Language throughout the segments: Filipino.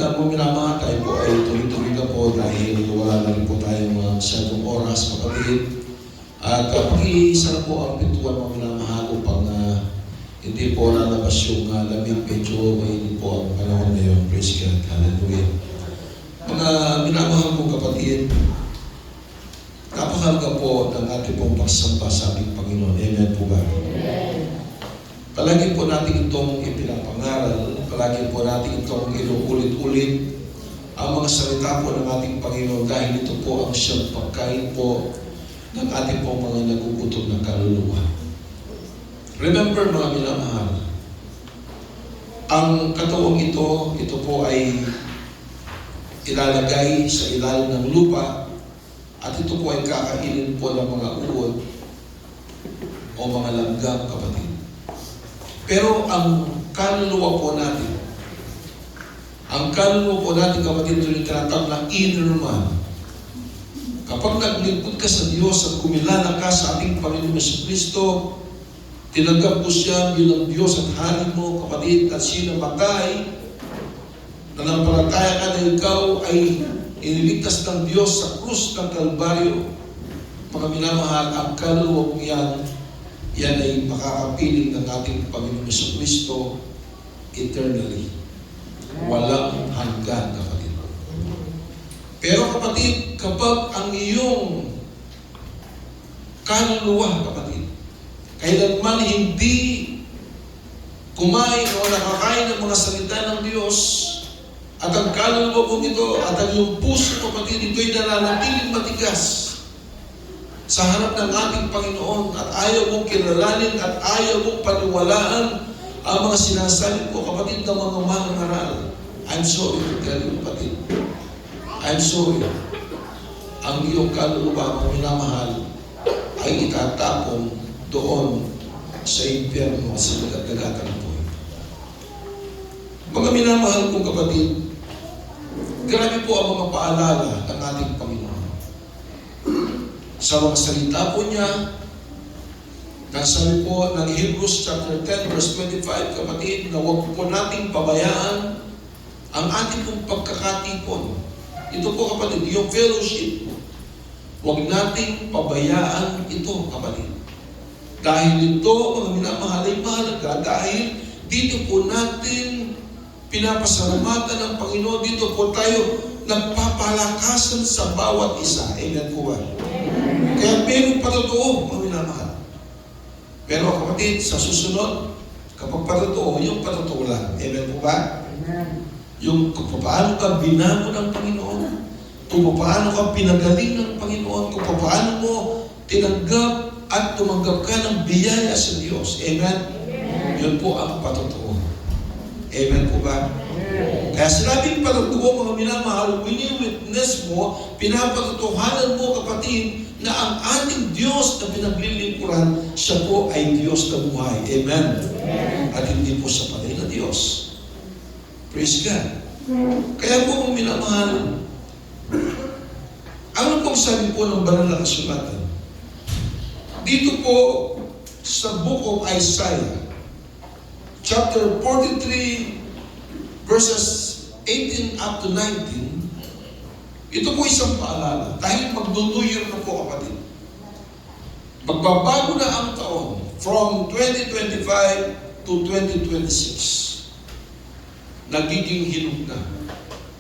alam mo, minamahal tayo po ay tuloy-tuloy na po dahil wala na rin po tayong masyadong oras, kapatid. At pag-iisa na po ang pintuan, mga minamahal, upang hindi po lalabas yung lamig. Medyo mainit po ang panahon ngayon. Praise God. Hallelujah. Mga minamahal po, kapatid, napakalaga po ng ating pong pagsamba sa ating Panginoon. Amen po ba? Palagi po natin itong ipinapangaral, palagi po natin itong inuulit-ulit ang mga salita po ng ating Panginoon dahil ito po ang siyang pagkain po ng ating pong mga nagugutom na kaluluwa. Remember, mga minamahal, ang katawang ito po ay ilalagay sa ilalim ng lupa at ito po ay kakainin po ng mga uod o mga langgam, kapatid. Pero ang kaluluwa po natin, kapatid, ito yung tinatawag na inner man. Kapag naglingkod ka sa Diyos at kumilala ka sa ating Panginoon Jesucristo, tinanggap mo siya bilang Diyos at Hari mo, kapatid, at siya namatay, nanampalataya ka na ikaw ay iniligtas ng Diyos sa krus ng Kalbaryo. Mga minamahal, ang kaluluwa mo yan ay makakapiling ng ating Panginoon Jesucristo eternally. Walang hanggan, kapatid. Pero kapatid, kapag ang iyong kaluluwa, kapatid, kailanman hindi kumain o nakakain ng mga salita ng Diyos, at ang kaluluwa mo ito, at ang iyong puso, kapatid, ito'y nananatiling matigas sa harap ng ating Panginoon at ayaw mong kilalanin at ayaw mong paniwalaan ang mga sinasabi ko, kapatid, ng mga mangaral. I'm sorry to tell you, kapatid. I'm sorry. Ang iyong kaluluwa, mga minamahal, ay itatapon doon sa impyerno at sa dagat-dagatan po. Mga minamahal kong kapatid, grabe po ang mga paalala ng ating Panginoon. Sa mga salita po niya, nasabi po ng Hebrews chapter 10 verse 25, kapatid, na huwag po nating pabayaan ang ating pong pagkakatipon. Ito po, kapatid, yung fellowship. Huwag nating pabayaan ito, kapatid. Dahil ito, mga minamahal, ay mahalaga dahil dito po natin pinapasalamatan ng Panginoon. Dito po tayo nagpapalakasan sa bawat isa. Amen po ba? Kaya meron patotoo, mga minamahal. Pero kapatid, sa susunod, kapag patotoo, yung patotoo lang. Amen po ba? Amen. Yung kung paano ka binamo ng Panginoon, kung paano ka pinagaling ng Panginoon, kung paano mo tinanggap at tumanggap ka ng biyaya sa Diyos. Amen? Amen. Yun po ang patotoo. Amen po ba? Amen. Kaya sinabing patotoo, mga minamahal, wini-witness mo, pinapatotohanan mo, kapatid, na ang ating Diyos na pinaglilingkuran, siya po ay Diyos na buhay. Amen? Amen. At hindi po siya patay na Diyos. Praise God. Kaya po, mga minamahal, ano pong sabi po ng banal na kasulatan? Dito po sa book of Isaiah, chapter 43, verses 18 up to 19, ito po isang paalala. Dahil mag-New Year na po, kapatid. Magbabago na ang taon from 2025 to 2026. Nagiging hinog na.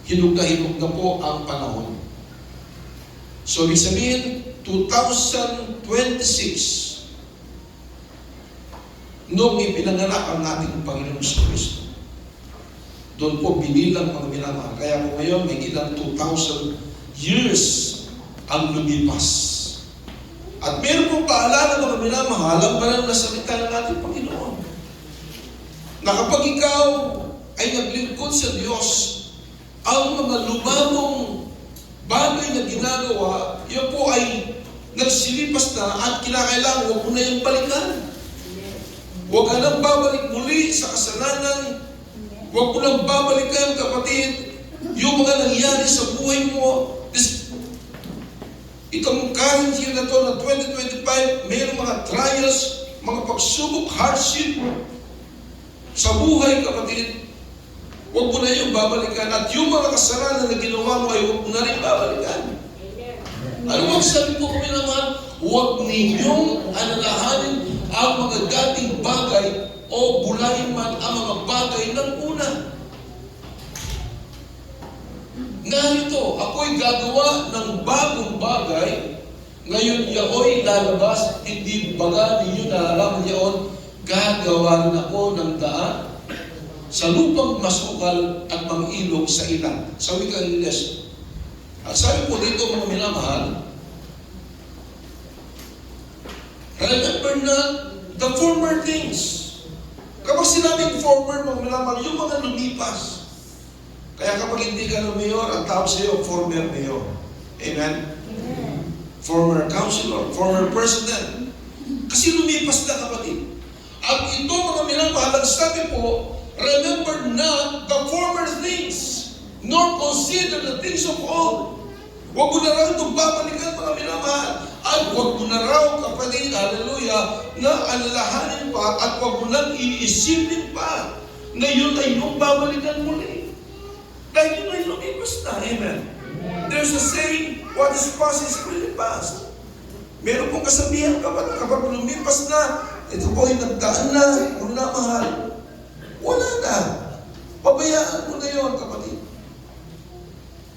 Hinog na po ang panahon. So, ibig sabihin, 2026, noong ipinanganak ang ating Panginoon Jesucristo. Doon po binilang mga minamahal. Kaya po ngayon, may ilang 2,000 years ang lumipas. At meron pong paalala mga minamahal, ang banal na salita ng ating Panginoon. Na kapag ikaw ay naglingkod sa Diyos, ang mga lumamong bagay na ginagawa, yun po ay nagsilipas na at kinakailangan, huwag mo na yung balikan. Huwag ka nang babalik muli sa kasalanan. Huwag mo nang babalikan, kapatid, yung mga nangyari sa buhay mo. Itong current year na to na 2025, mayroong mga trials, mga pagsubok, hardship sa buhay, kapatid. Huwag mo na yung babalikan. At yung mga kasalanan na ginawa mo ay huwag mo na rin babalikan. Ano bang sabi po kami naman? Huwag ninyong alalahanin ang mga dating bagay o bulayin man ang mga bagay ng una. Narito, ako'y gagawa ng bagong bagay. Ngayon yao'y lalabas, hindi baga ninyo nalalaman yaon, gagawa rin ako ng daan sa lupang masukal at mga ilog sa ilang. Sa wikang Ingles. At sabi po dito mga minamahal, remember na the former things. Kapag sinabing former mga minamahal, yung mga lumipas. Kaya kapag hindi ka na mayor, ang tawag sa iyo, former mayor. Amen? Former councilor, former president. Kasi lumipas na, kapatid. At ito mga minamahal, ang sabi po, remember not the former things, nor consider the things of old. Huwag mo na raw itong babalikan mga minamahal. At huwag mo na raw, kapatid, hallelujah, na alalahanin pa at huwag mo nang iisipin pa na yun ay yung babalikan muli. Dahil yun ay lumipas na. Amen. There's a saying, what is past is really past. Meron pong kasabihan kapag lumipas na, ito po ay nagdaan na, kung namahal, wala na. Pabayaan mo na yun, kapatid.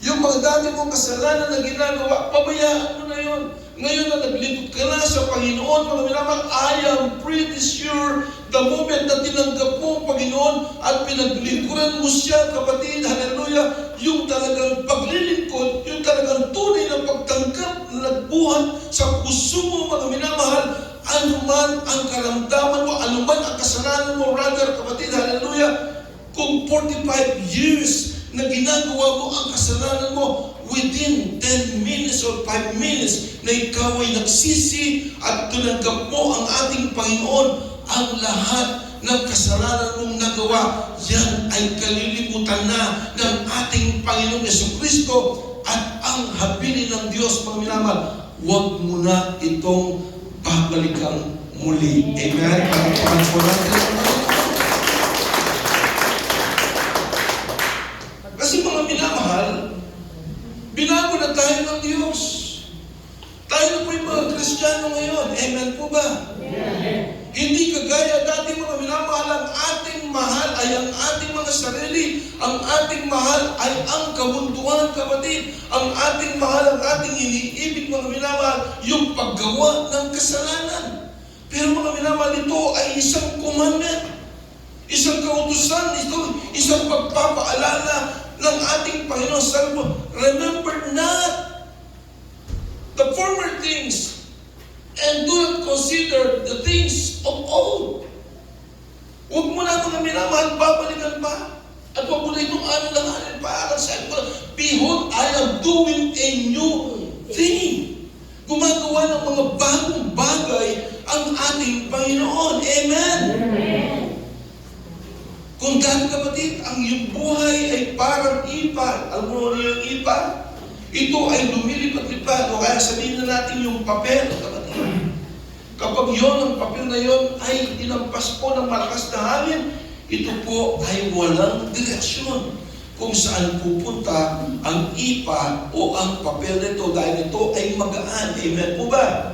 Yung mga dami mong kasalanan na ginagawa, pabayaan mo na yun. Ngayon na naglibot ka na sa Panginoon, mga minamahal, I am pretty sure the moment na tinanggap mo ang Panginoon at pinaglingkuran mo siya, kapatid, hallelujah, yung talagang paglilingkod, yung talagang tunay na pagtanggap na nagbuhat sa puso mo, mga minamahal, anuman ang karamdaman mo, anuman ang kasalanan mo, rather, kapatid, hallelujah, kung 45 years na ginagawa mo ang kasalanan mo, within 10 minutes or 5 minutes na ikaw ay nagsisi at tinanggap mo ang ating Panginoon, ang lahat ng kasalanan mong nagawa, yan ay kalilimutan na ng ating Panginoong Jesucristo at ang habilin ng Diyos, mga minamahal, huwag mo na itong babalikan muli. Amen? Pagpapahan po natin. Kasi mga minamahal, binago na tayo ng Diyos. Tayo na po yung mga Kristiyano ngayon. Amen po ba? Yeah. Hindi kagaya dati mga minamahal, ang ating mahal ay ang ating mga sarili. Ang ating mahal ay ang kabuntuan, kapatid. Ang ating mahal, ang ating iniibig mga minamahal, yung paggawa ng kasalanan. Pero mga minamahal, ito ay isang commandment. Isang kautusan, isang pagpapaalala ng ating Panginoon. Sabi mo, remember not the former things and do not consider the things of old. Huwag mo na mga minamahal, babalikan pa. At huwag mo na itong alalahanin pa. Sabi mo, behold, I am doing a new thing. Gumagawa ng mga bagong bagay ang ating Panginoon. Amen? Amen. Kung dati, kapatid, ang iyong buhay ay parang ipa. Alam mo yung ipa? Ito ay lumilipat-lipat. O kaya sabihin na natin yung papel, kapatid. Kapag yon, ang papel na yon ay dinampas po ng malakas na hangin, ito po ay walang direksyon kung saan pupunta ang ipa o ang papel nito dahil ito ay magaan. Amen po ba?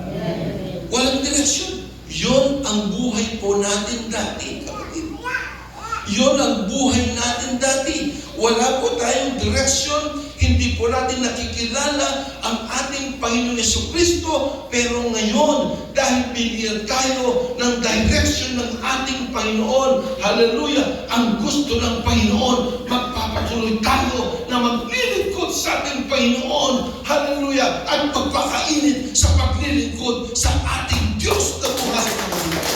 Walang direksyon. Yon ang buhay po natin dati, kapatid. Yon ang buhay natin dati. Wala po tayong direksyon. Hindi po natin nakikilala ang ating Panginoon Jesucristo. Pero ngayon, dahil binigyan tayo ng direction ng ating Panginoon, hallelujah, ang gusto ng Panginoon, magpapatuloy tayo na maglilingkod sa ating Panginoon, hallelujah, at magpakainit sa paglilingkod sa ating Diyos na buhay na mabuhay.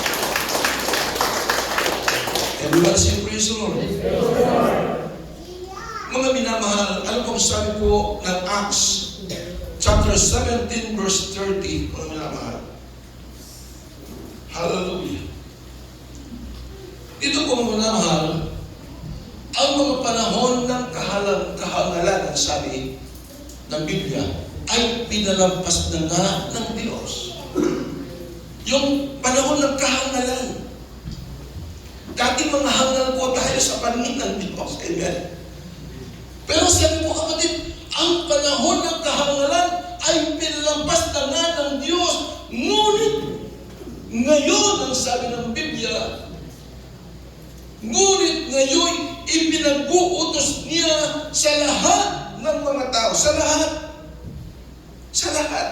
Everyone say praise the Lord. Mga minamahal, ano pong sabi po ng Acts chapter 17 verse 30, mga minamahal? Hallelujah. Dito po mga minamahal, ang mga panahon ng kahangalan, sabi ng Biblia, ay pinalampas na nga ng Diyos. Yung panahon ng kahangalan, Dati mga hangal po tayo sa paningin ng Diyos. Amen. Pero sabi po kapatid, ang panahon ng kahangalan ay pinalampas na nga ng Diyos. Ngunit, ngayon, ang sabi ng Biblia, ngunit ngayon, ipinag-uutos niya sa lahat ng mga tao. Sa lahat. Sa lahat.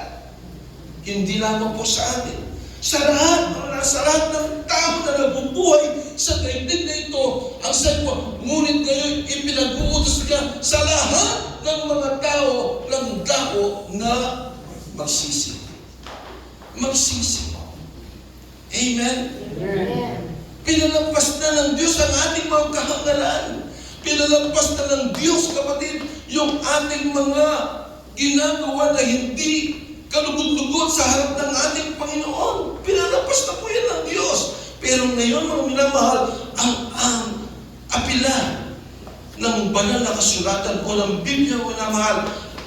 Hindi lamang po sa atin. Sa lahat ng tao na nabubuhay sa daigdig na ito, ang sabi po, ngunit ngayon, ipinag-uutos niya sa lahat ng mga tao ng dako na magsisi. Magsisi. Amen? Amen. Pinalampas na ng Diyos ang ating mga kahangalan. Pinalampas na ng Diyos, kapatid, yung ating mga ginagawa na hindi kalugod-lugod sa harap ng ating Panginoon. Pinalampas na po yan ng Diyos. Pero ngayon, mga minamahal, ang apila ng banal na kasulatan o ng Biblia, mga minamahal,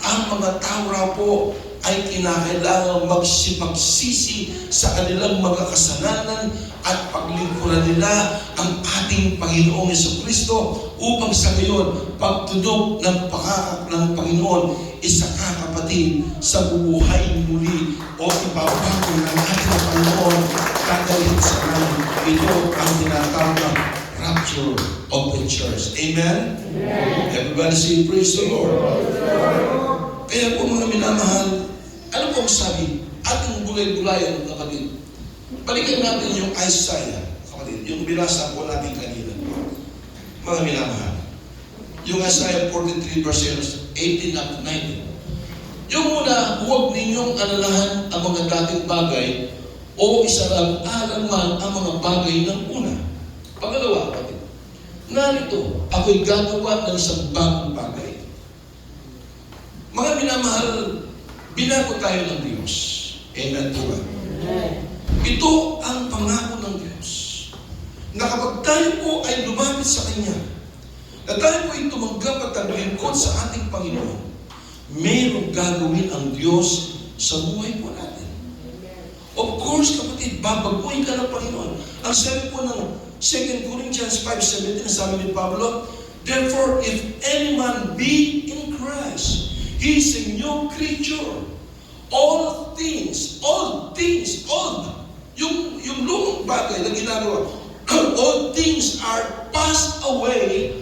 ang mga tao raw po ay kinakailangang magsipagsisi sa kanilang mga kasalanan at paglingkuran nila ang ating Panginoong Jesucristo upang sa ngayon, pagtunog ng pakakak ng Panginoon, isa ka kapatid sa bubuhay muli o ipabago ng ating Panginoon kagaling sa namin. Ito ang tinatawag ng rapture of the church. Amen? Amen. Everybody say, praise the Lord. Kaya po mga minamahal, ano po ang sabi? Ating bulay-bulayan, kapatid. Balikan natin yung Isaiah, kapatid. Yung binasa po natin kanina. Mga minamahal. Yung Isaiah 43 verses 18 up to 19. Yung muna, huwag ninyong alalahan ang mga dating bagay o isalang-alang man ang mga bagay ng una. Pangalawa, kapatid. Narito, ako'y gagawa ng isang bagong bagay. Mga minamahal, binago tayo ng Diyos. Amen po ba? Ito ang pangako ng Diyos. Na kapag tayo po ay lumapit sa Kanya, na tayo po ay tumanggap at taglingkod sa ating Panginoon, mayroong gagawin ang Diyos sa buhay po natin. Of course, kapatid, babaguhin ka ng Panginoon. Ang sabi po ng 2 Corinthians 5:17, sabi ni Pablo, therefore, if any man be in Christ, he is a new creature. All things, yung lumang bagay na ginagawa, all things are passed away,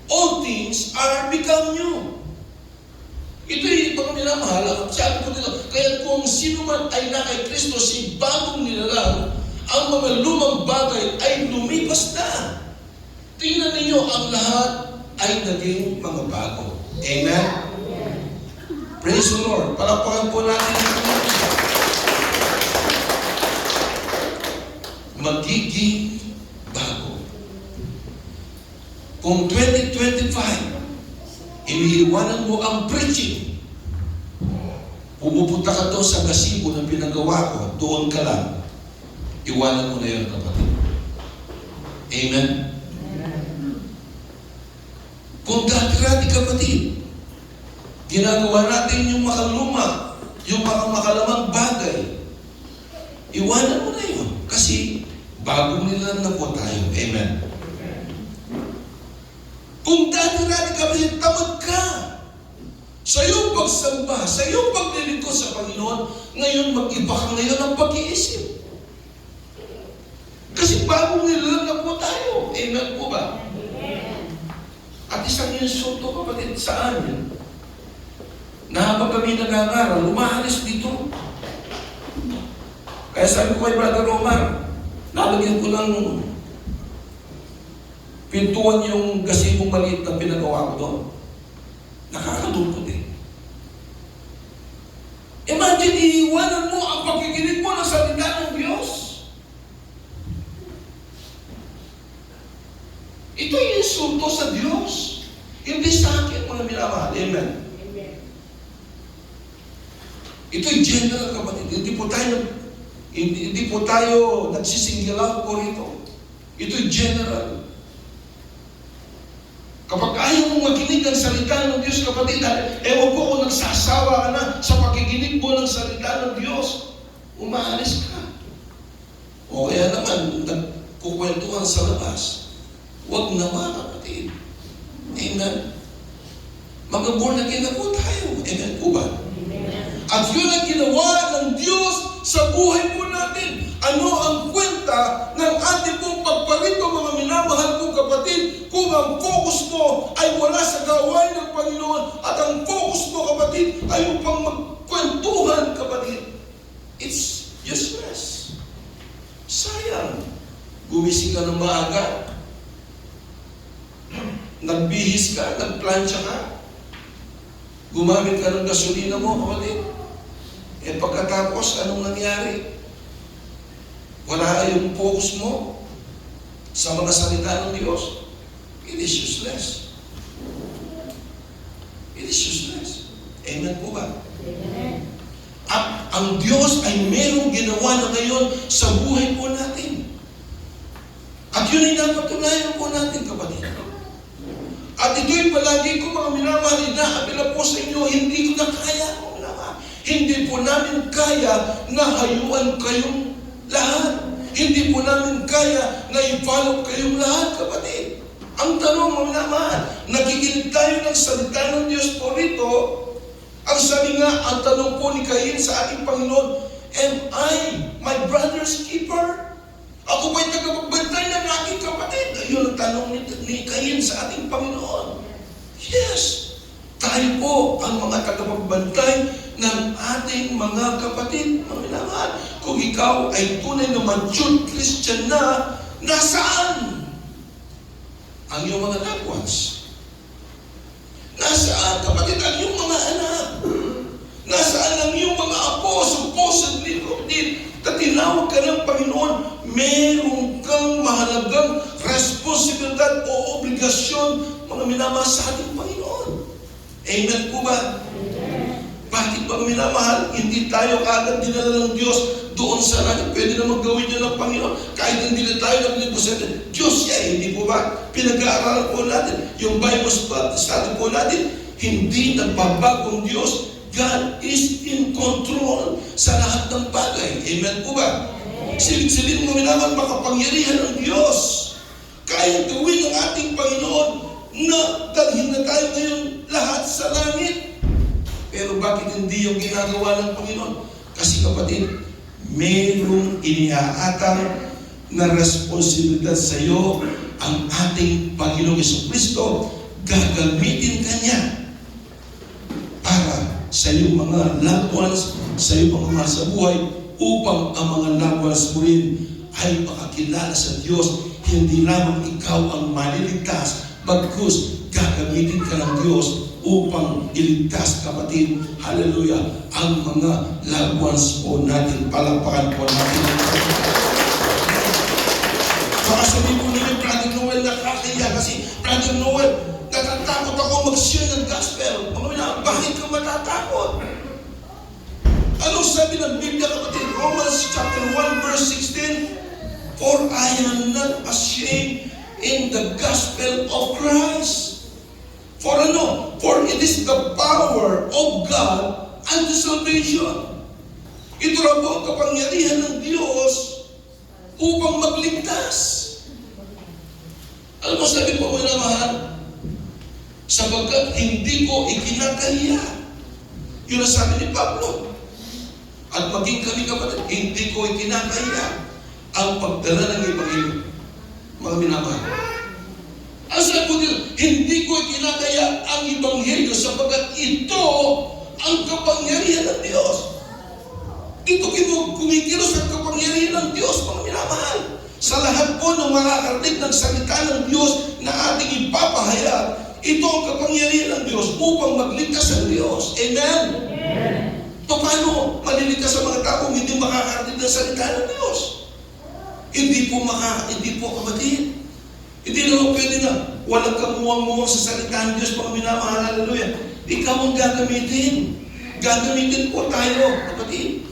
all things are become new. Ito'y pag minamahal, sabi ko dito, kaya kung sino man ay na kay Kristo, si bagong nilalang, ang mga lumang bagay ay lumipas na. Tingnan ninyo, ang lahat ay naging mga bago. Amen? Praise the Lord. Palakpakan po natin ang Panginoon. Magiging bago. Kung 2025, iniiwanan mo ang preaching, pumupunta ka doon sa gasibo na pinagawa ko, doon ka lang, iwanan mo na yun, kapatid. Amen? Kung dati-rati, kapatid, ginagawa natin yung makaluma, yung makalamang bagay, iwanan mo na yun. Kasi bagong nilang na po tayo. Amen. Kung dati-rati ka, tamad ka sa iyong pagsamba, sa iyong paglilingkod sa Panginoon, ngayon mag-iba ka ngayon ang pag-iisip. Kasi bagong nilang na po tayo. Amen po ba? At isang insulto, kapatid, sa amin, na habang kami nag-aaral, lumahalis dito. Kaya sabi ko kay Brother Omar, nalagyan ko ng pintuan yung gasibong maliit na pinagawa ko doon. Nakakalungkot eh. Imagine, iiwanan mo ang pagkikinig mo ng salita ng Diyos. Ito'y insulto sa Diyos. Hindi sa akin, mga minamahal. Amen. Ito'y general, kapatid. Hindi po tayo nagsisinggilaw po rito. Ito'y general. Kapag ayaw mong makinig ng salita ng Diyos, kapatid, ewan po kung nagsasawa ka na sa pakikinig mo ng salita ng Diyos, umaalis ka. O kaya naman, kukwentuhan sa labas. Huwag naman, kapatid. Amen. Mag-born again na po tayo. Amen po ba? At yun ang ginawa ng Diyos sa buhay po natin. Ano ang kwenta ng ating pong pagparito, mga minamahal kong kapatid, kung ang focus mo ay wala sa gawain ng Panginoon at ang focus mo, kapatid, ay upang magkwentuhan, kapatid. It's useless. Sayang. Gumising ka ng maaga, nagbihis ka, nagplansya ka, gumamit ka ng gasolina mo, kapatid. E pagkatapos, anong nangyari? Wala yung focus mo sa mga salita ng Diyos. It is useless. It is useless. Amen po ba? Amen. At ang Diyos ay merong ginawa na ngayon sa buhay po natin. At yun ay napatunayan po natin, kapatid. At ito'y palagi ko, mga minamahal, inaabila po sa inyo, hindi ko na kaya. Hindi po namin kaya na hayuan kayong lahat. Hindi po namin kaya na i-follow kayong lahat, kapatid. Ang tanong, mga minamahal, nakikinig tayo ng salita ng Diyos po rito. Ang sabi nga, ang tanong po ni Cain sa ating Panginoon, am I my brother's keeper? Ako ba'y tagapagbantay ng aking kapatid? Ayun ang tanong ni Cain sa ating Panginoon. Yes, tayo po ang mga tagapagbantay ng ating mga kapatid, mga minamahal. Kung ikaw ay tunay na mature Christian na, nasaan ang iyong mga loved ones? Nasaan, kapatid, ang iyong mga anak? Nasaan ang iyong mga apo, supposedly, kapatid, na tinawag ka ng Panginoon? Meron kang mahalagang responsibilidad o obligasyon, mga minamahal, sa ating Panginoon. Amen po ba? Bakit ba minamahal? Hindi tayo agad dinala ng Diyos doon sa natin. Pwede naman gawin niya ng Panginoon. Kahit hindi na tayo nag-lipusin. Diyos siya, hindi po ba? Pinag-aaralan po natin. Yung Bible study po natin, hindi nagbabagong Diyos. God is in control sa lahat ng bagay. Amen po ba? Silid-silid mo minamahal, makapangyarihan ng Diyos. Kaya gawin ng ating Panginoon na dalhin na tayo ngayon lahat sa langit. Pero bakit hindi yung ginagawa ng Panginoon? Kasi, kapatid, mayroong iniaatang na responsibilidad sa iyo ang ating Panginoong Jesucristo. Gagamitin ka niya para sa iyong mga loved ones, sa iyong mga sa buhay, upang ang mga loved ones mo rin ay makakilala sa Diyos. Hindi lamang ikaw ang maliligtas, bagkus gagamitin ka ng Diyos upang iligtas, kapatid, hallelujah, ang mga loved ones po natin. Palakpakan po natin. Baka sabihin po nila, Brother Noel, nakakaya kasi, Brother Noel, natatakot ako mag-share ng gospel. Bakit ka matatakot? Anong sabi ng Biblia, kapatid? Romans chapter 1 verse 16, for I am not ashamed in the gospel of Christ. For ano? For it is the power of God unto salvation. Ito na po ang kapangyarihan ng Diyos upang magligtas. Alam mo, sabi po, mga mahal, sapagkat hindi ko ikinakahiya. Yun ang sabi ni Pablo. At maging kami, kapatid, hindi ko ikinakahiya ang pagdala ng Ebanghelyo. Mga minamahal. Ang sabi ko dito, hindi ko ikinakaya ang Ebanghelyo sapagkat ito ang kapangyarihan ng Diyos. Dito kumikilos ang kapangyarihan ng Diyos, mga minamahal. Sa lahat po ng makakarinig ng salita ng Diyos na ating ipapahayag, ito ang kapangyarihan ng Diyos upang magligtas ang Diyos. Amen? Amen. Paano maliligtas ang mga taong hindi makakarinig ng salita ng Diyos? Hindi po kapatid. Hindi naman pwede na walang kamuwang-muwang sa salita ng Diyos, mga minamahal, hallelujah. Ikaw ang gagamitin. Gagamitin po tayo, kapatid,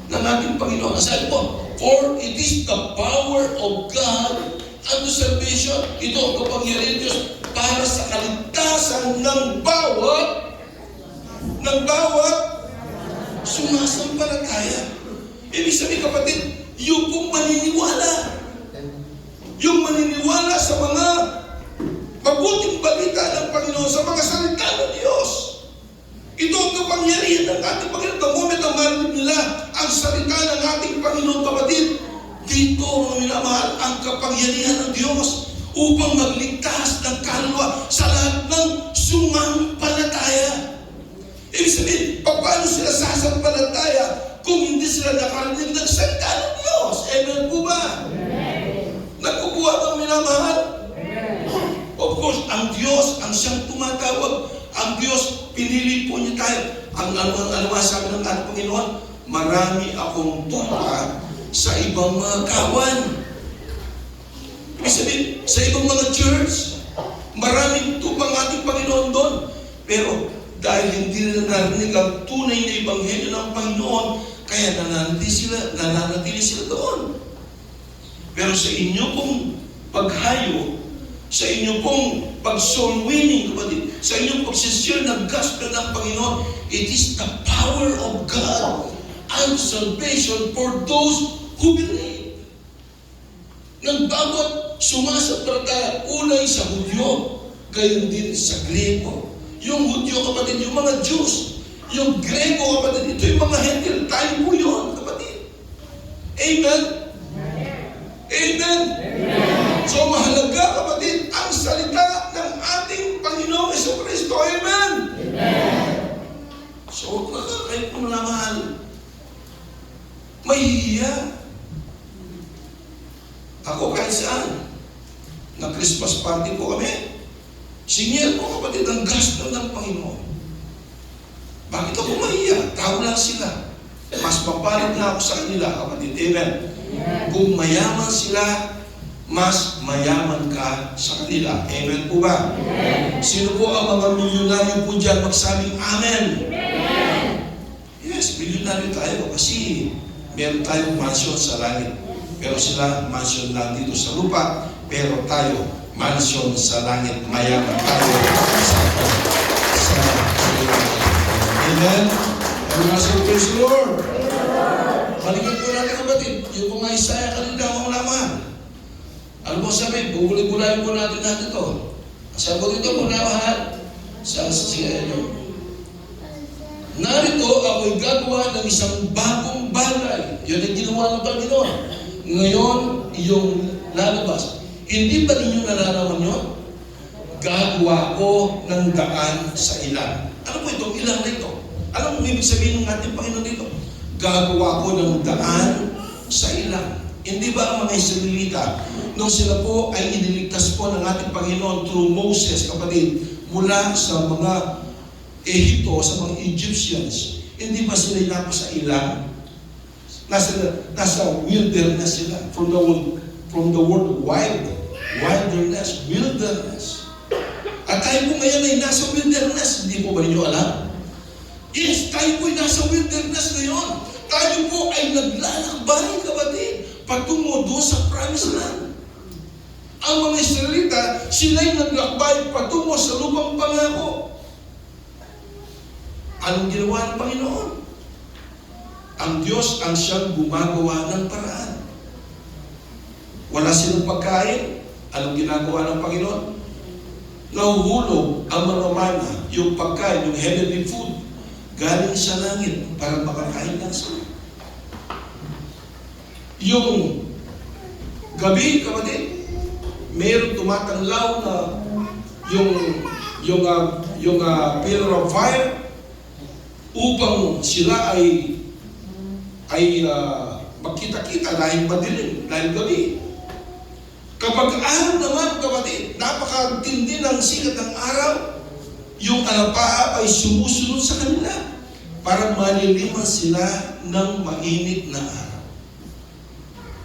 ng ating Panginoon. Sabi po, for it is the power of God unto salvation. Ito ang kapangyarihan ng Diyos para sa kaligtasan ng bawat sumasampalataya. Ibig sabihin, kapatid, yung pong maniniwala. yung maniniwala sa mga mabuting balita ng Panginoon, sa mga salita ng Diyos. Ito ang kapangyarihan ng ating Panginoon. The moment na marinig nila ang salita ng ating Panginoon, kapatid, dito, mga minamahal, ang kapangyarihan ng Diyos upang magligtas ng kaluluwa sa lahat ng sumampalataya. Ibig sabihin, paano sila sasampalataya kung hindi sila nakarinig ng salita ng Diyos? Amen po ba? Nagkukuha bang minamahal? Of course, ang Diyos, ang siyang tumatawag, ang Diyos, pinili po niya tayo. Ang sabi ng ating Panginoon, marami akong tuwa sa ibang mga kawan. Ibig sabihin, sa ibang mga church, maraming tupang ating Panginoon doon. Pero dahil hindi nila narinig ang tunay na ebanghelyo ng Panginoon, kaya nananatili sila doon. Pero sa inyo pong paghayo, sa inyo pong pag-soul winning, kapatid, sa inyong pag-share ng gospel ng Panginoon, it is the power of God and salvation for those who believe. Nang bawat sumasampalataya, unay sa Hudyo, gayon din sa Grego. Yung Hudyo, kapatid, yung mga Jews. Yung Grego, kapatid, ito yung mga Hentil. Tayo po yun, kapatid. Amen? Amen? So mahalaga, kapatid, ang salita ng ating Panginoong Jesucristo. Amen? So, kayo po na mahal. Mahihiya. Ako kahit saan. Na Christmas party po kami. Singil po, kapatid, ang gospel ng Panginoon. Bakit ako mahiya? Tao lang sila. Mas mapalit na ako sa kanila, kapatid. Amen. Kung mayaman sila, mas mayaman ka sa kanila. Amen po ba? Amen. Sino po ang mga milyonaryo po dyan magsabing Amen? Amen. Yes, milyonaryo tayo kasi meron tayong mansion sa langit. Pero sila mansion lang dito sa lupa. Pero tayo mansion sa langit. Mayaman tayo sa Amen? Everyone praise the Lord. Balikan po natin, kapatid. Yung mga Isaiah kanina ang laman. Ano po sabi? Bubuli-bulayin po natin ito. Sabi dito po naman sa narito ako'y gagawa ng isang bagong bagay. Yun ang ginawa ng Panginoon. Ngayon, yung lalabas. Hindi ba ninyo nalalaman yun? Gagawa ko ng daan sa ilang. Ano po itong ilang na ito? Alam mo ibig sabihin ng ating Panginoon dito? Gagawa ko ng daan sa ilang. Hindi ba ang mga Israelita, nung sila po ay iniligtas po ng ating Panginoon through Moses, kapatid, mula sa mga Ehipto, sa mga Egyptians, hindi ba sila inapa sa ilang? Nasa wilderness sila. From the word wilderness. At tayo po ngayon ay nasa wilderness. Hindi po ba ninyo alam? Yes, tayo po ay nasa wilderness ngayon. Tayo po ay naglalakbay, kapatid, patungo doon sa promised land. Ang mga Israelita, sila'y naglakbay patungo sa lupang pangako. Anong ginawa ng Panginoon? Ang Diyos ang siyang gumagawa ng paraan. Wala silang pagkain. Anong ginagawa ng Panginoon? Nahuhulog ang manamana, yung pagkain, yung heavenly food, galing sa langit para makakain lang sila. Yung gabi, kapatid, mayroong tumatanglaw na yung pillar of fire upang sila ay magkita-kita dahil madilim, dahil gabi. Kapag araw naman, kapatid, napakatindi ng sikat ng araw, yung alapaa ay sumusunod sa kanila para maliliman sila ng mainit na araw.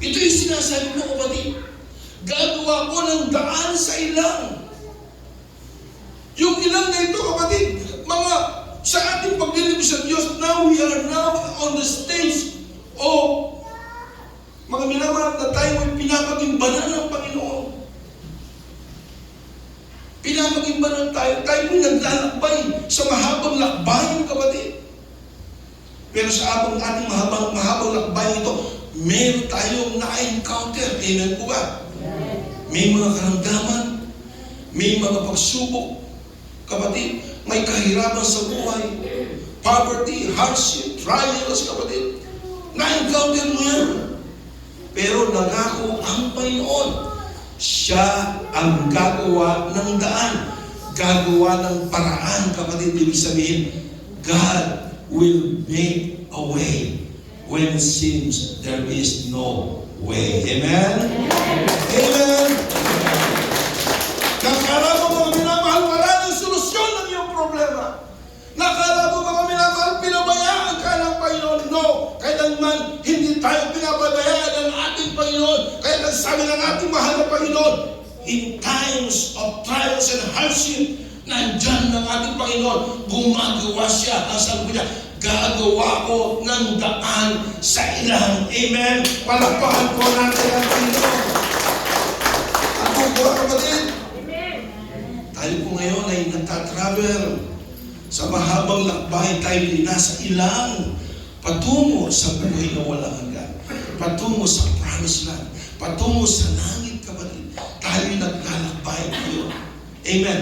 Ito yung sinasabi mo, kapatid. Gagawa ko ng daan sa ilang. Yung ilang na ito, kapatid, sa ating paglilingkod sa Diyos, now we are now on the stage of mga minamahal na tayo ay pinapagimbanan ng Panginoon. Pinapagimbanan tayo. Tayo po naglalakbay sa mahabang lakbayan, kapatid. Pero sa ating mahabang lakbayan ito, meron tayong na-encounter. Amen po ba? May mga karamdaman, may mga pagsubok, kapatid, may kahirapan sa buhay, poverty, hardship, trials, kapatid. Na-encounter mo yan. Pero nangako ang Panginoon, siya ang gagawa ng daan, gagawa ng paraan, kapatid. Ibig sabihin, God will make a way when it seems there is no way. Amen? Amen? Nakala mo mga minamahal, wala ng solusyon ng iyong problema. Nakala mo mga minamahal, pinabayaan ka ng Panginoon. No, kailanman hindi tayo pinabayaan ng ating Panginoon. Kaya nagsabi ng ating mahal na Panginoon, in times of trials and hardship, nandyan ng ating Panginoon, gumagawa siya. Ang sabi niya, gagawa ko ng daan sa ilang. Amen? Palakpakan po natin ang Panginoon. Ako po, kapatid. Tayo po ngayon ay nagtatravel sa mahabang lakbay. Tayo ay nasa ilang patungo sa buhay na walang hanggan. Patungo sa promised land. Patungo sa langit, kapatid. Tayo ay naglalakbay ngayon. Amen?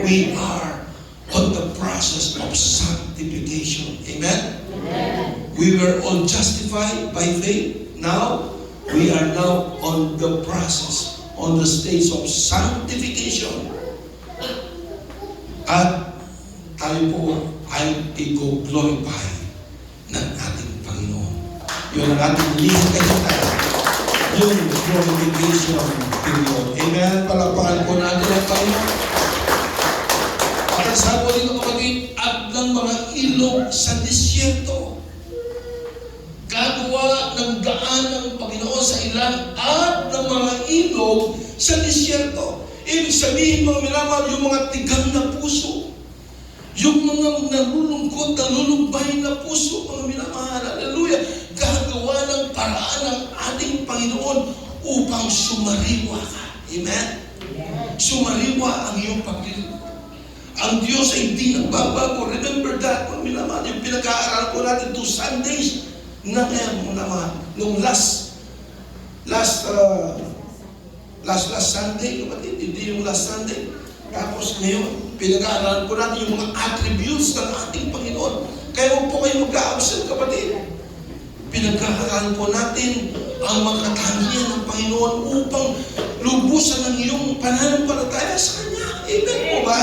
We are on the process of sanctification. Amen? Amen? We were all justified by faith. Now, we are now on the process, on the stage of sanctification. At tayo po ay i-glorify ng ating Panginoon. Yun ang ating lihigahitan. Yung glorification period. Amen? Palapakan po natin ang Panginoon. At sabi ko dito, kapatid, at ng mga ilog sa disyerto. Gagawa ng daan ng Panginoon sa ilang at ng mga ilog sa disyerto. Ibig sabihin, mga minamahal, yung mga tigang na puso, yung mga nalulungkot, nalulumbay na puso, mga minamahal, hallelujah, gagawa ng paraan ng ating Panginoon upang sumariwa ka. Amen? Sumariwa ang iyong paglilingkod. Ang Diyos ay hindi nagbabago. Remember that, mga minamahal, yung pinag-aaral ko natin 2 Sundays na ngayon, mga minamahal, nung last Sunday, kapatid, hindi yung last Sunday. Tapos ngayon, pinag-aaral ko natin yung mga attributes ng ating Panginoon. Kaya huwag po kayo mag-a-absent, kapatid. Pinag-aaral po natin ang mga katangian ng Panginoon upang lubusan ang iyong pananampalataya sa Kanya. Amen po ba?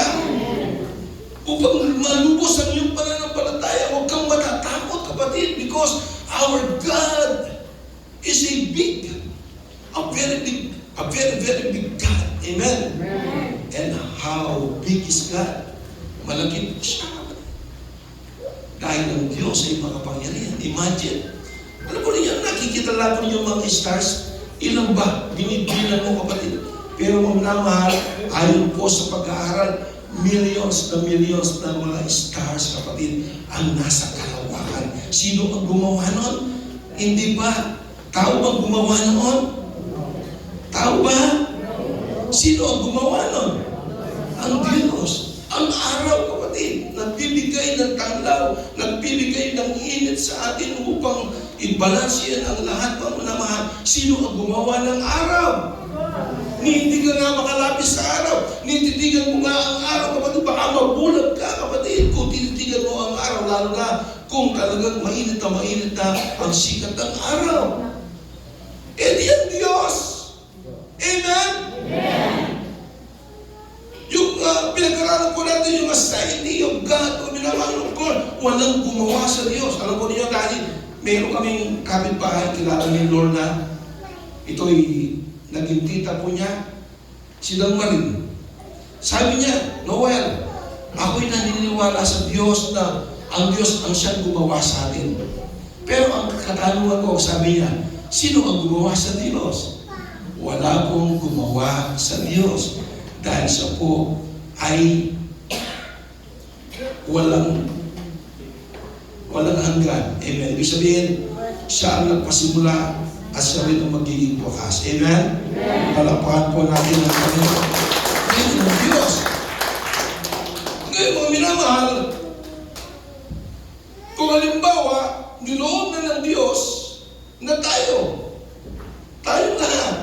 Upang malubos ang iyong pananampalataya, huwag kang matatakot, kapatid, because our God is a very big God. Amen? Amen. And how big is God? Malaki po siya. Dahil ang Diyos ay makapangyarihan. Imagine. Ano po niya, nakikita lang po yung mga stars. Ilan ba? Binibilan mo, kapatid. Pero mamahal, ayon po sa pag-aaral, millions na mga stars, kapatid, ang nasa kalawakan. Sino ang gumawa nun? Hindi ba? Tao bang gumawa noon? Tao ba? Sino ang gumawa nun? Ang Diyos. Ang araw, kapatid, nagbibigay ng tanglaw, nagbibigay ng init sa atin upang ibalansiyan ang lahat ng minamahal. Sino ang gumawa ng araw? Hindi ka nga makalapis sa araw. Nititigan mo nga ang araw, kapatid. Baka mabulag ka, kapatid. Kung tinitigan mo ang araw, lalo na kung talagang mainit na ang sikat ng araw. Eh di ang Diyos. Amen? Amen. Yung pinag-aralan po natin yung assignment of God o minamahal ko, walang gumawa sa Diyos. Alam po niyo, dahil meron kaming kapitbahay, kilala ni Lorna. Ito'y naging tita po niya, si Dalmarin. Sabi niya, Noel, ako'y naniniwala sa Diyos na ang Diyos ang siyang gumawa sa atin. Pero ang katanungan ko, sabi niya, sino ang gumawa sa Diyos? Wala pong gumawa sa Diyos. Dahil siya po ay walang hanggan. Amen. Ibig sabihin, siya ang nagpasimula at siya rin ang magiging bukas. Amen? Amen. Palapakan po natin ang Panginoon. Ngayon ng Diyos. Ngayon mga minamahal, kung halimbawa, niloob na ng Diyos na tayong lahat,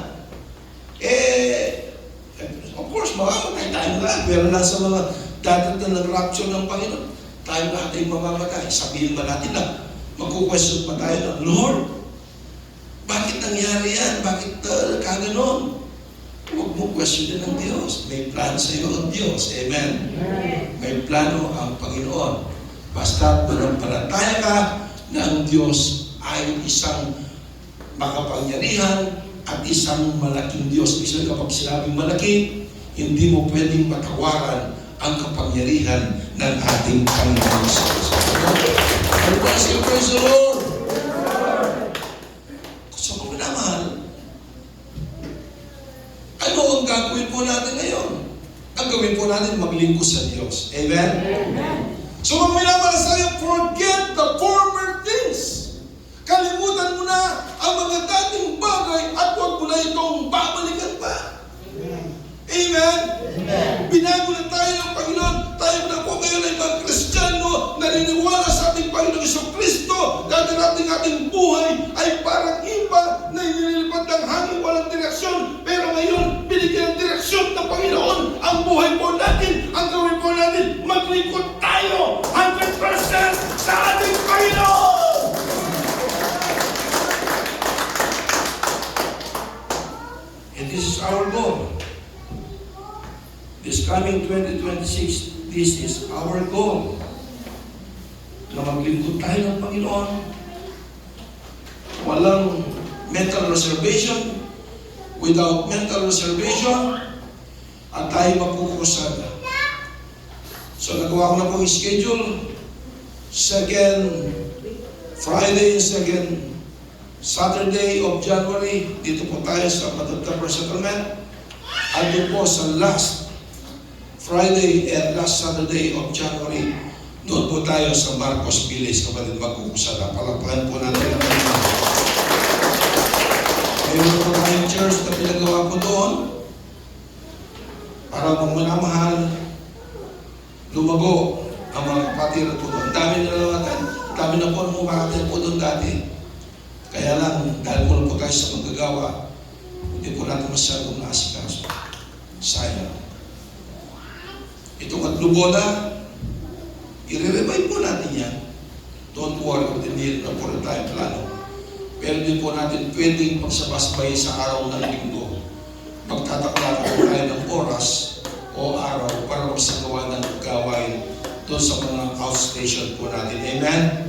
Pero nasa mga dapat na nag-rapture ng Panginoon, tayo natin mamamatay. Sabihin ba natin na, magkukwestiyon pa tayo na, Lord, bakit nangyari yan? Bakit kaganon? Huwag mo questionin ng Diyos. May plano sa iyo ang Diyos. Amen? May plano ang Panginoon. Basta manampalataya ka na ang Diyos ay isang makapangyarihan at isang malaking Diyos. Kasi kapag sinabing malaki, hindi mo pwedeng matawaran ang kapangyarihan ng ating Panginoon sa Diyos. Ano ba siya? Praise the Lord! So kung minamahal, ano ang gagawin po natin ngayon? Ang gawin po natin, maglingkod sa Diyos. Amen? So kung minamahal sa'yo, forget the former things. Kalimutan mo na ang mga dating bagay at huwag mo na itong babalikan pa. Amen? Binago na tayo ng Panginoon. Tayo na po ngayon ay mga Kristiyano na naniniwala sa ating Panginoong Jesucristo na ating buhay ay parang iba na inililipad ng hangin walang direksyon. Pero ngayon, binigyan ng direksyon ng Panginoon ang buhay po natin. Ang gawin po natin, maglingkod tayo 100% sa ating Panginoon. And this is our goal. This coming 2026, this is our goal. Na maglingkod tayo ng Panginoon. Walang mental reservation. Without mental reservation, at tayo mapukusada. So nagawa ko na po yung schedule. Second Friday, second Saturday of January, dito po tayo sa Madagdaper Settlement. At doon po sa last Friday and last Saturday of January, doon po tayo sa Marcos Village, kapatid magkukusada. Palakpakan po natin ang Panginoon. Mayroon po tayong church na pinagawa po doon para kung minamahal, lumago ang mga kapatiran po doon. Dami na po mga po doon dati. Kaya lang, dahil po po tayo sa magagawa, hindi po natin masyadong naasikaso. Sayang. Itong Atluboda, i-revive po natin yan. Don't worry, hindi na po rin tayo plano. Pero din po natin pwedeng pagsabasbay sa araw ng linggo. Magtatakla po tayo ng oras o araw para magsagawa ng gawain doon sa mga outstation po natin. Amen?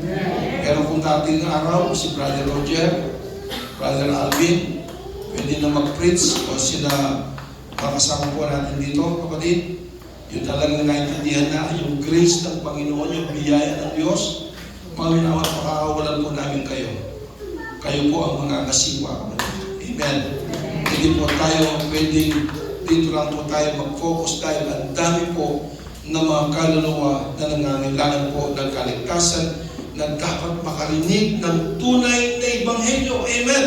Pero kung dating araw, si Brother Roger, Brother Alvin, pwede na mag-preach o sila makasama po natin dito, kapatid. Yung talagang naintindihan na yung grace ng Panginoon, yung biyaya ng Diyos, maminawa at makakawalan po namin kayo. Kayo po ang mga kasiwa. Amen. Hindi po tayo pwedeng, dito lang po tayo mag-focus dahil ang dami po na mga kaluluwa na nangangailangan po ng kaligtasan na dapat makarinig ng tunay na Ebanghelyo. Amen.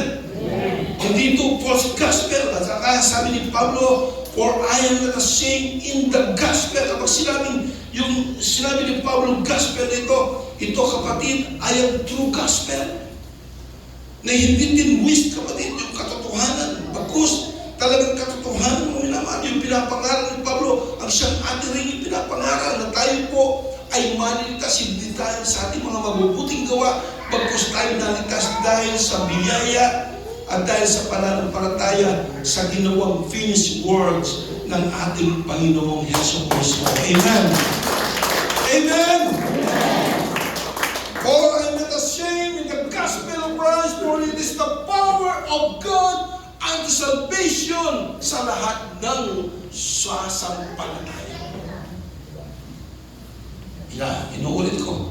Hindi ito false gospel. At saka sabi ni Pablo, for I am not ashamed in the gospel. Kapag sinabi ni Pablo gospel ito kapatid, I am true gospel. Na hindi tinwist kapatid, yung katotohanan. Bagkus, talagang katotohanan mo naman. Yung pinapangaral ni Pablo, ang siyang ating rin yung pinapangaral na tayo po ay maniligtas hindi dahil sa ating mga mabubuting gawa. Bagkus tayo naligtas dahil sa biyaya at dahil sa pananampalataya sa ginawang finished words ng ating Panginoong Jesucristo. Amen! Amen! For I am not ashamed in the gospel of Christ, for it is the power of God unto salvation sa lahat ng sasampalataya. Inuulit ko.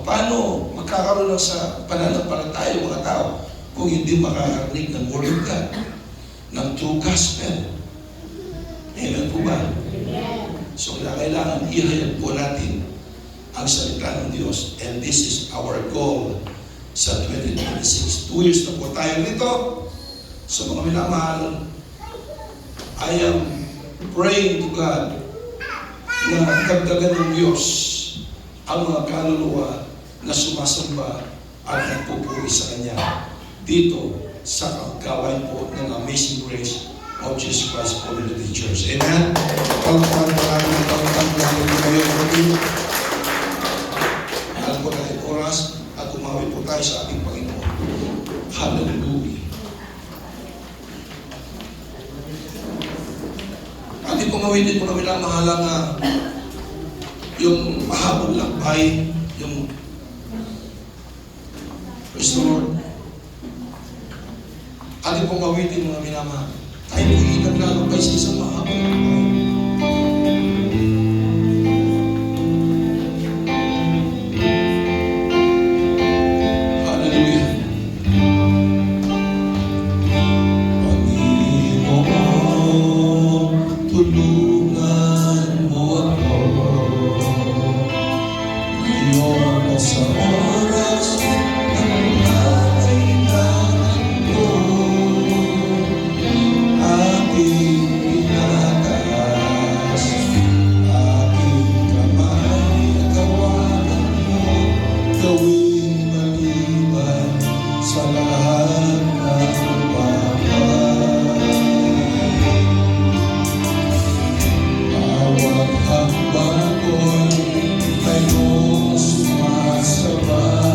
Paano magkakaroon lang sa pananampalataya mga tao kung hindi makakarinig ng Word of God, ng true gospel? Amen po ba? So kailangan ihayag po natin ang salita ng Diyos. And this is our goal sa 2026. 2 years na po tayo nito. So mga minamahal, I am praying to God na dagdagan ng Diyos ang mga kaluluwa na sumasamba at nagpupuri sa Kanya dito sa gawain po ng Amazing Grace of Jesus Christ for the teachers. Amen? Palakpakan pa namin ang pagkakalaman ng kayo, kapatid. Mahal po natin oras at umawit po tayo sa ating Panginoon. Hallelujah. Ating pumawitin po namin ang mahala nga yung mahabang lakbay, yung Praise the Lord. Ating pumawitin mga minamahal. Tayo po naglalakbay sa isang mahabang lakbay. Bawat hakbang ko'y mayroong sumasabay.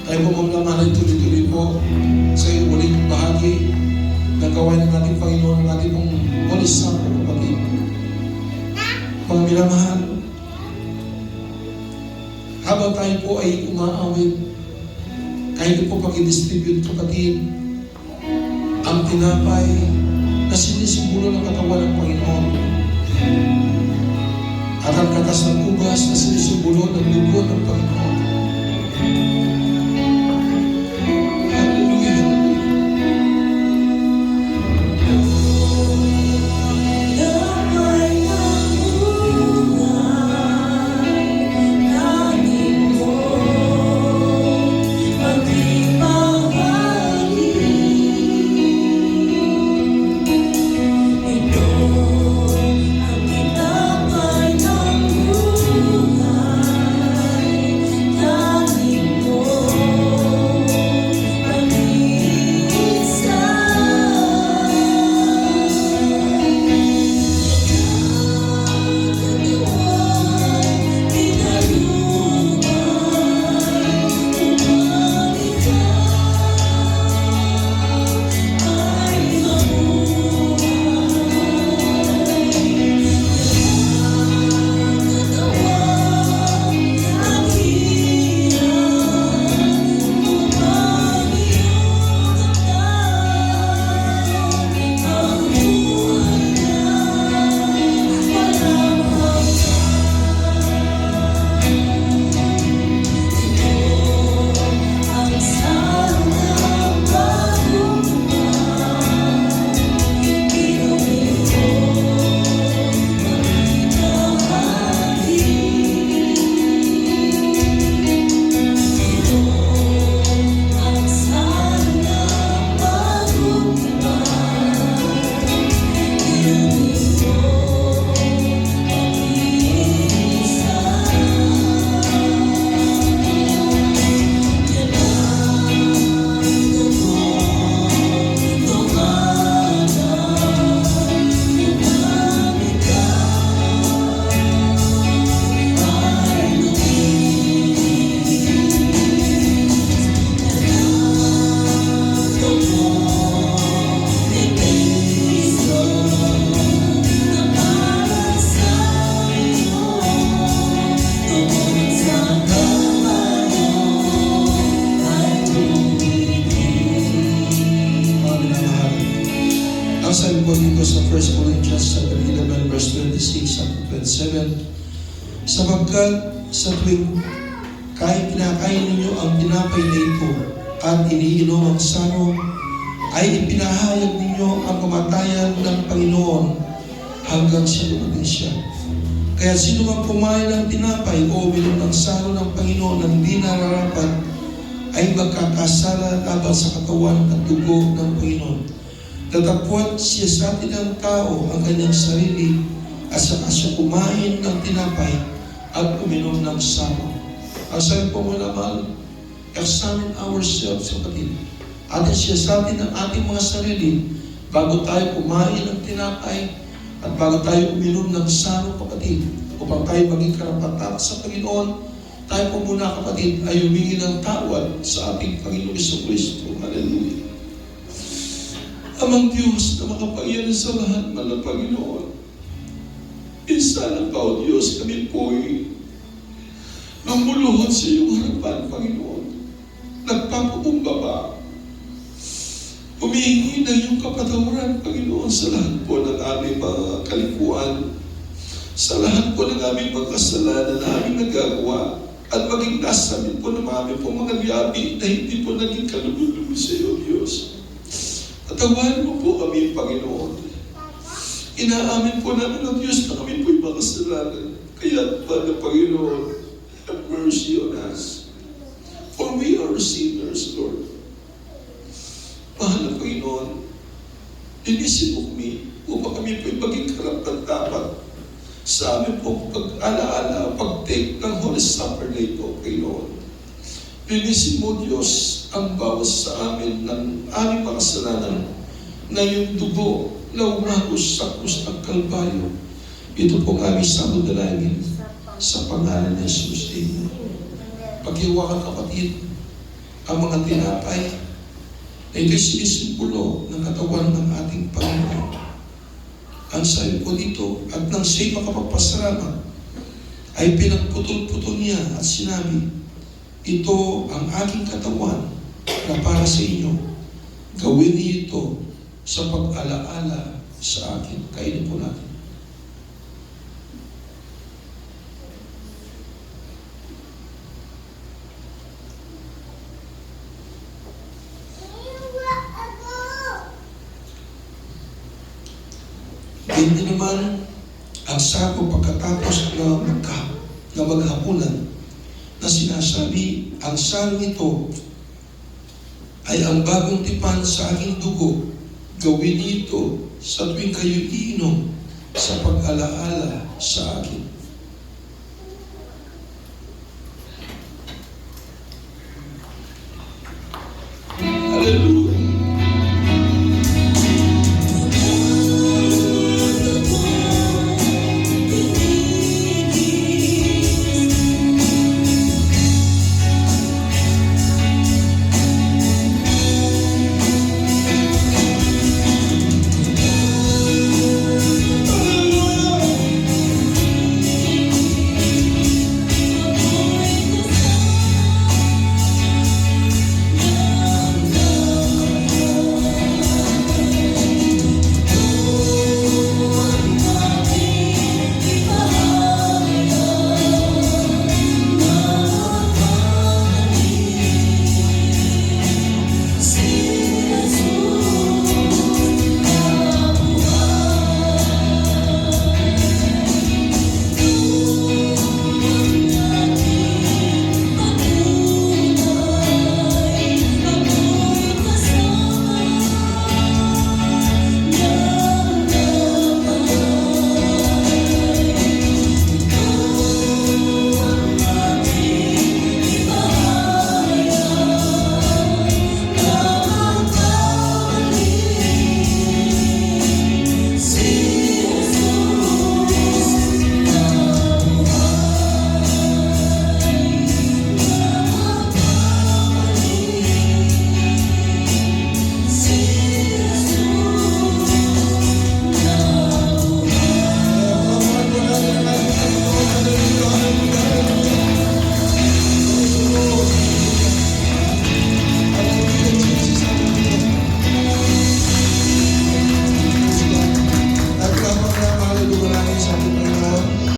Tayo po maglaman ay tuloy-tuloy po sa uling bahagi na gawain ng ating Panginoon, ng ating pong walis sa kapatid. Mga minamahal, habang tayo po ay umaawit, kahit po pag-distribute kapatid, ang tinapay na sinisimbolo ng katawan ng Panginoon at ang katas ng ubas na sinisimbolo ng dugo ng Panginoon. Ang sabi po dito sa 1 Corinthians chapter 11 verse 26 at 27, sapagkat sa tuwing kinakain ninyo ang tinapay na ito at iniinom ang sano, ay ipinahayag ninyo ang kamatayan ng Panginoon hanggang sa dumating siya. Kaya sino man kumain ng tinapay o uminom ng sano ng Panginoon na hindi nararapat, ay magkakasala laban sa katawan at dugo ng Panginoon. Tatapwat siya sa atin ng tao ang kanyang sarili at saka siya kumain ng tinapay at uminom ng sano. Ang sabi po mo naman, examine ourselves, kapatid. Atin siya sa atin ang ating mga sarili bago tayo kumain ng tinapay at bago tayo uminom ng saro, kapatid, upang tayo maging karapat-dapat sa Panginoon. Tayo po muna, kapatid, ay humingi ng tawad sa ating Panginoong Jesucristo. Hallelujah. Amang Diyos na makapangyarihan sa lahat, mahal na Panginoon, isa ng tao Diyos, kami po'y lumuluhod sa iyong harapan, Panginoon. Nagpapakumbaba. Humihingi ng iyong kapatawaran, Panginoon, sa lahat po ng aming mga kalikuan, sa lahat po ng aming mga kasalanan na aming nagagawa, at maging nasamin po ng aming po mga liyabi na hindi po naging kalulubi sa iyo, Diyos. Patawarin mo po kami, Panginoon. Inaamin po namin ng Diyos na kami po'y makasalanan. Kaya, Padre Panginoon, have mercy on us. For we are sinners, Lord. Mahal na Panginoon, linisin mo kami upang kami po'y maging karapat-dapat sa amin po pag-alaala, pag-take ng Holy Supper na ito, Panginoon. Linisin mo, Diyos, ang bawas sa amin ng aming mga kasalanan na yung dugo na umagos sa krus ng Kalbaryo. Ito pong aming samudalangin sa pangalan ni Jesus. Amen. Paghiwakan, kapatid, ang mga tinapay na ito'y sinisimbolo ng katawan ng ating Panginoon. Ang sabi po dito, at nang siya'y makapagpasalamat, ay pinagputol-putol niya at sinabi, ito ang aking katawan na para sa inyo. Gawin niyo ito sa pag-alaala sa akin. Kainin po natin. Hindi naman ang sako pagkatapos na maghapunan na sinasabi, ang salong ito ay ang bagong tipan sa aking dugo. Gawin ito sa tuwing kayo iinom sa pag-alaala sa akin.